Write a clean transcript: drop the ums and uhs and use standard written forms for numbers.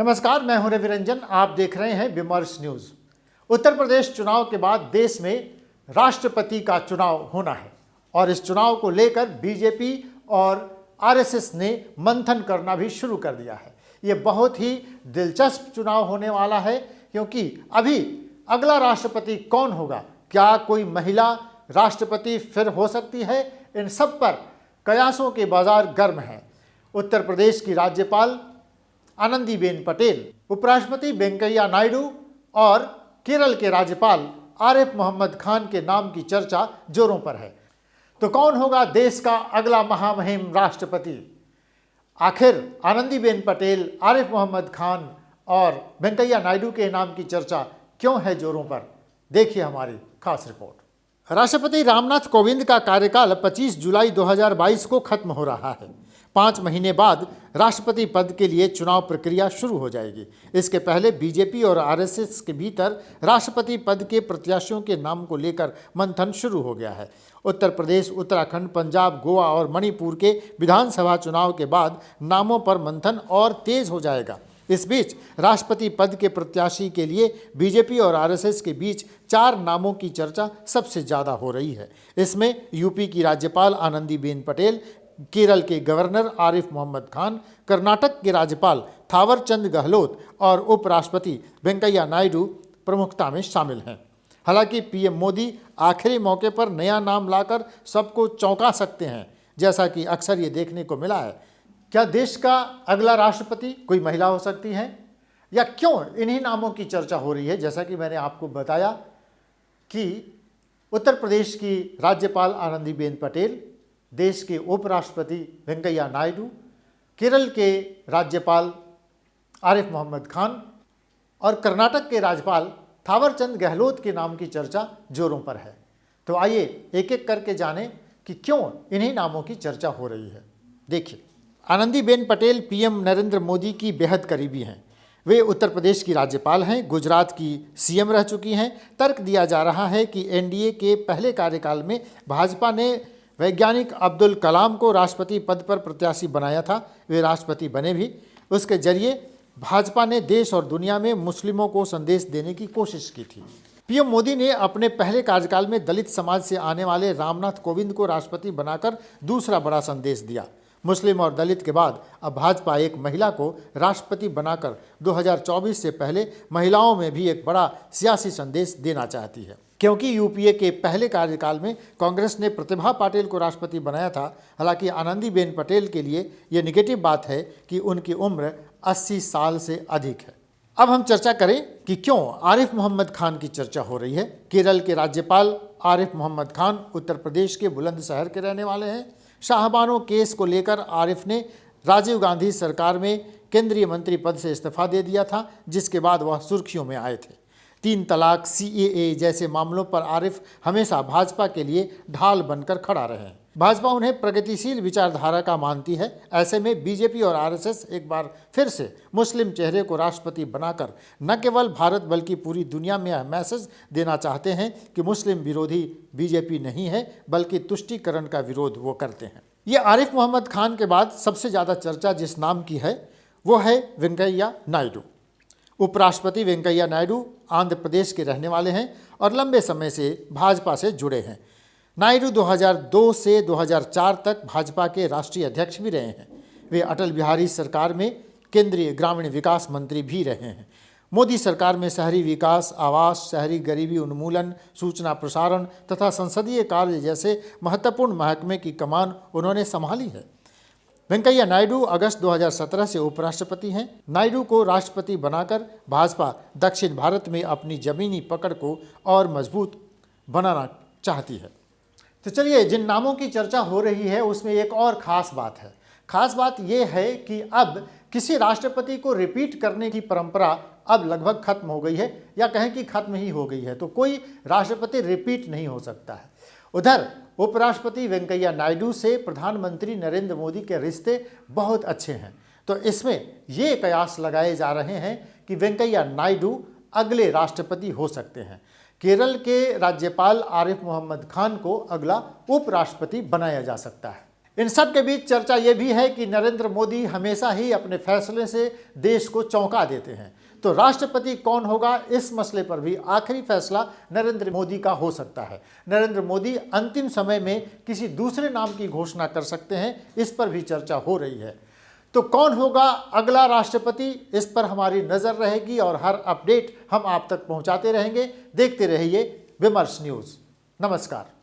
नमस्कार, मैं हूं रवि रंजन। आप देख रहे हैं विमर्श न्यूज। उत्तर प्रदेश चुनाव के बाद देश में राष्ट्रपति का चुनाव होना है और इस चुनाव को लेकर बीजेपी और आरएसएस ने मंथन करना भी शुरू कर दिया है। ये बहुत ही दिलचस्प चुनाव होने वाला है क्योंकि अभी अगला राष्ट्रपति कौन होगा, क्या कोई महिला राष्ट्रपति फिर हो सकती है, इन सब पर कयासों के बाजार गर्म हैं। उत्तर प्रदेश की राज्यपाल आनंदीबेन पटेल, उपराष्ट्रपति वेंकैया नायडू और केरल के राज्यपाल आरिफ मोहम्मद खान के नाम की चर्चा जोरों पर है। तो कौन होगा देश का अगला महामहिम राष्ट्रपति? आखिर आनंदीबेन पटेल, आरिफ मोहम्मद खान और वेंकैया नायडू के नाम की चर्चा क्यों है जोरों पर? देखिए हमारी खास रिपोर्ट। राष्ट्रपति रामनाथ कोविंद का कार्यकाल 25 जुलाई 2022 को खत्म हो रहा है। 5 महीने बाद राष्ट्रपति पद के लिए चुनाव प्रक्रिया शुरू हो जाएगी। इसके पहले बीजेपी और आरएसएस के भीतर राष्ट्रपति पद के प्रत्याशियों के नाम को लेकर मंथन शुरू हो गया है। उत्तर प्रदेश, उत्तराखंड, पंजाब, गोवा और मणिपुर के विधानसभा चुनाव के बाद नामों पर मंथन और तेज हो जाएगा। इस बीच राष्ट्रपति पद के प्रत्याशी के लिए बीजेपी और आरएसएस के बीच 4 नामों की चर्चा सबसे ज़्यादा हो रही है। इसमें यूपी की राज्यपाल आनंदीबेन पटेल, केरल के गवर्नर आरिफ मोहम्मद खान, कर्नाटक के राज्यपाल थावरचंद गहलोत और उपराष्ट्रपति वेंकैया नायडू प्रमुखता में शामिल हैं। हालांकि पीएम मोदी आखिरी मौके पर नया नाम लाकर सबको चौंका सकते हैं, जैसा कि अक्सर ये देखने को मिला है। क्या देश का अगला राष्ट्रपति कोई महिला हो सकती है, या क्यों इन्हीं नामों की चर्चा हो रही है? जैसा कि मैंने आपको बताया कि उत्तर प्रदेश की राज्यपाल आनंदीबेन पटेल, देश के उपराष्ट्रपति वेंकैया नायडू, केरल के राज्यपाल आरिफ मोहम्मद खान और कर्नाटक के राज्यपाल थावरचंद गहलोत के नाम की चर्चा जोरों पर है। तो आइए एक एक करके जानें कि क्यों इन्हीं नामों की चर्चा हो रही है। देखिए, आनंदीबेन पटेल पीएम नरेंद्र मोदी की बेहद करीबी हैं। वे उत्तर प्रदेश की राज्यपाल हैं, गुजरात की सीएम रह चुकी हैं। तर्क दिया जा रहा है कि एनडीए के पहले कार्यकाल में भाजपा ने वैज्ञानिक अब्दुल कलाम को राष्ट्रपति पद पर प्रत्याशी बनाया था। वे राष्ट्रपति बने भी। उसके जरिए भाजपा ने देश और दुनिया में मुस्लिमों को संदेश देने की कोशिश की थी। पीएम मोदी ने अपने पहले कार्यकाल में दलित समाज से आने वाले रामनाथ कोविंद को राष्ट्रपति बनाकर दूसरा बड़ा संदेश दिया। मुस्लिम और दलित के बाद अब भाजपा एक महिला को राष्ट्रपति बनाकर 2024 से पहले महिलाओं में भी एक बड़ा सियासी संदेश देना चाहती है। क्योंकि यूपीए के पहले कार्यकाल में कांग्रेस ने प्रतिभा पाटिल को राष्ट्रपति बनाया था। हालांकि आनंदीबेन पटेल के लिए यह निगेटिव बात है कि उनकी उम्र 80 साल से अधिक है। अब हम चर्चा करें कि क्यों आरिफ मोहम्मद खान की चर्चा हो रही है। केरल के राज्यपाल आरिफ मोहम्मद खान उत्तर प्रदेश के बुलंदशहर के रहने वाले हैं। शाहबानो केस को लेकर आरिफ ने राजीव गांधी सरकार में केंद्रीय मंत्री पद से इस्तीफा दे दिया था, जिसके बाद वह सुर्खियों में आए थे। 3 तलाक, सीएए जैसे मामलों पर आरिफ हमेशा भाजपा के लिए ढाल बनकर खड़ा रहे हैं। भाजपा उन्हें प्रगतिशील विचारधारा का मानती है। ऐसे में बीजेपी और आरएसएस एक बार फिर से मुस्लिम चेहरे को राष्ट्रपति बनाकर न केवल भारत बल्कि पूरी दुनिया में यह मैसेज देना चाहते हैं कि मुस्लिम विरोधी बीजेपी नहीं है, बल्कि तुष्टीकरण का विरोध वो करते हैं। ये आरिफ मोहम्मद खान के बाद सबसे ज़्यादा चर्चा जिस नाम की है वो है वेंकैया नायडू। उपराष्ट्रपति वेंकैया नायडू आंध्र प्रदेश के रहने वाले हैं और लंबे समय से भाजपा से जुड़े हैं। नायडू 2002 से 2004 तक भाजपा के राष्ट्रीय अध्यक्ष भी रहे हैं। वे अटल बिहारी सरकार में केंद्रीय ग्रामीण विकास मंत्री भी रहे हैं। मोदी सरकार में शहरी विकास, आवास, शहरी गरीबी उन्मूलन, सूचना प्रसारण तथा संसदीय कार्य जैसे महत्वपूर्ण महकमे की कमान उन्होंने संभाली है। वेंकैया नायडू अगस्त 2017 से उपराष्ट्रपति हैं। नायडू को राष्ट्रपति बनाकर भाजपा दक्षिण भारत में अपनी जमीनी पकड़ को और मजबूत बनाना चाहती है। तो चलिए, जिन नामों की चर्चा हो रही है उसमें एक और ख़ास बात है। ख़ास बात यह है कि अब किसी राष्ट्रपति को रिपीट करने की परंपरा अब लगभग खत्म हो गई है, या कहें कि खत्म ही हो गई है। तो कोई राष्ट्रपति रिपीट नहीं हो सकता है। उधर उपराष्ट्रपति वेंकैया नायडू से प्रधानमंत्री नरेंद्र मोदी के रिश्ते बहुत अच्छे हैं। तो इसमें ये कयास लगाए जा रहे हैं कि वेंकैया नायडू अगले राष्ट्रपति हो सकते हैं। केरल के राज्यपाल आरिफ मोहम्मद खान को अगला उपराष्ट्रपति बनाया जा सकता है। इन सब के बीच चर्चा ये भी है कि नरेंद्र मोदी हमेशा ही अपने फैसले से देश को चौंका देते हैं। तो राष्ट्रपति कौन होगा, इस मसले पर भी आखिरी फैसला नरेंद्र मोदी का हो सकता है। नरेंद्र मोदी अंतिम समय में किसी दूसरे नाम की घोषणा कर सकते हैं, इस पर भी चर्चा हो रही है। तो कौन होगा अगला राष्ट्रपति, इस पर हमारी नज़र रहेगी और हर अपडेट हम आप तक पहुंचाते रहेंगे। देखते रहिए विमर्श न्यूज़। नमस्कार।